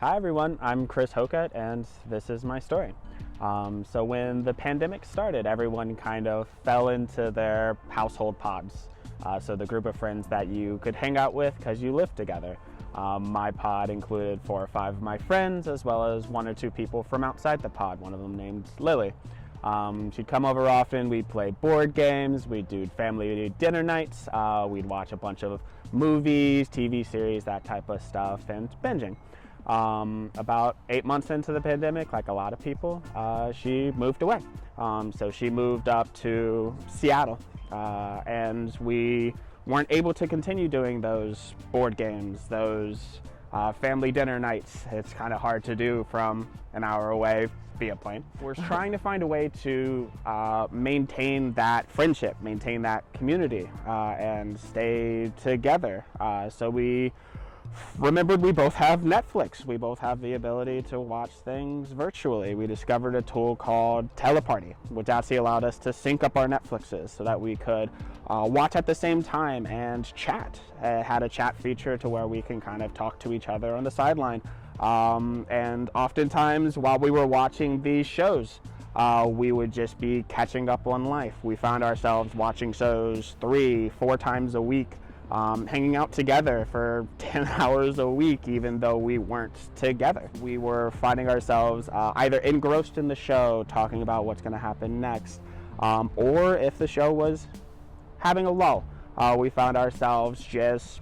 Hi everyone, I'm Chris Hocutt and this is my story. So when the pandemic started, everyone kind of fell into their household pods. So the group of friends that you could hang out with because you lived together. My pod included 4 or 5 of my friends as well as 1 or 2 people from outside the pod, one of them named Lily. She'd come over often, we'd play board games, we'd do family dinner nights, we'd watch a bunch of movies, TV series, that type of stuff, and binging. About 8 months into the pandemic, like a lot of people, she moved away. So she moved up to Seattle, and we weren't able to continue doing those board games, those family dinner nights. It's kind of hard to do from an hour away via plane. We're trying to find a way to maintain that friendship, maintain that community, and stay together. So we remembered we both have Netflix. We both have the ability to watch things virtually. We discovered a tool called Teleparty, which actually allowed us to sync up our Netflixes so that we could watch at the same time and chat. It had a chat feature to where we can kind of talk to each other on the sideline. And oftentimes while we were watching these shows, we would just be catching up on life. We found ourselves watching shows 3-4 times a week, hanging out together for 10 hours a week, even though we weren't together. We were finding ourselves either engrossed in the show, talking about what's going to happen next, or if the show was having a lull, we found ourselves just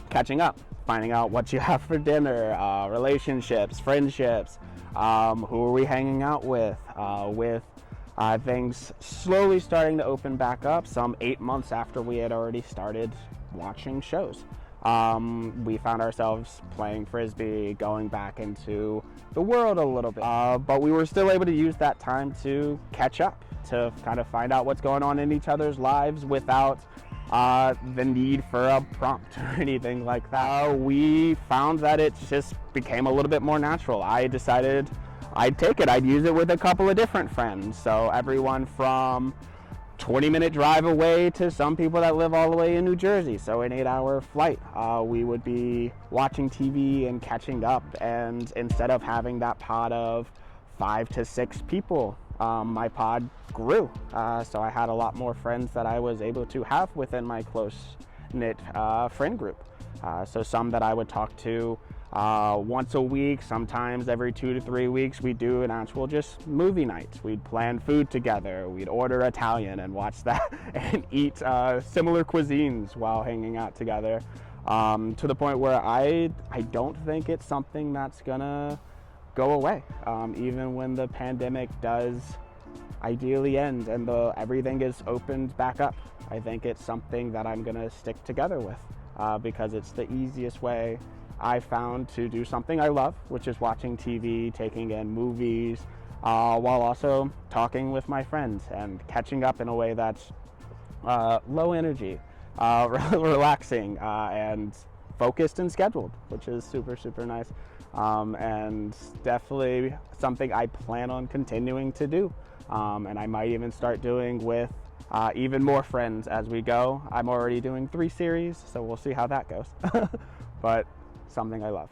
catching up, finding out what you have for dinner, relationships, friendships, who are we hanging out with things slowly starting to open back up, some 8 months after we had already started watching shows. We found ourselves playing Frisbee, going back into the world a little bit, but we were still able to use that time to catch up, to kind of find out what's going on in each other's lives without the need for a prompt or anything like that. We found that it just became a little bit more natural. I decided I'd take it. I'd use it with a couple of different friends. So everyone from 20-minute drive away to some people that live all the way in New Jersey. So an 8-hour flight. We would be watching TV and catching up. And instead of having that pod of 5 to 6 people, my pod grew. So I had a lot more friends that I was able to have within my close-knit friend group. So some that I would talk to once a week, sometimes every 2 to 3 weeks. We'd do an actual just movie night. We'd plan food together. We'd order Italian and watch that and eat similar cuisines while hanging out together, to the point where I don't think it's something that's gonna go away, even when the pandemic does ideally end and everything is opened back up. I think it's something that I'm gonna stick together with, because it's the easiest way I found to do something I love, which is watching TV, taking in movies, while also talking with my friends and catching up in a way that's low energy, relaxing, and focused and scheduled, which is super, super nice. And definitely something I plan on continuing to do. And I might even start doing with even more friends as we go. I'm already doing 3 series, so we'll see how that goes. But something I love.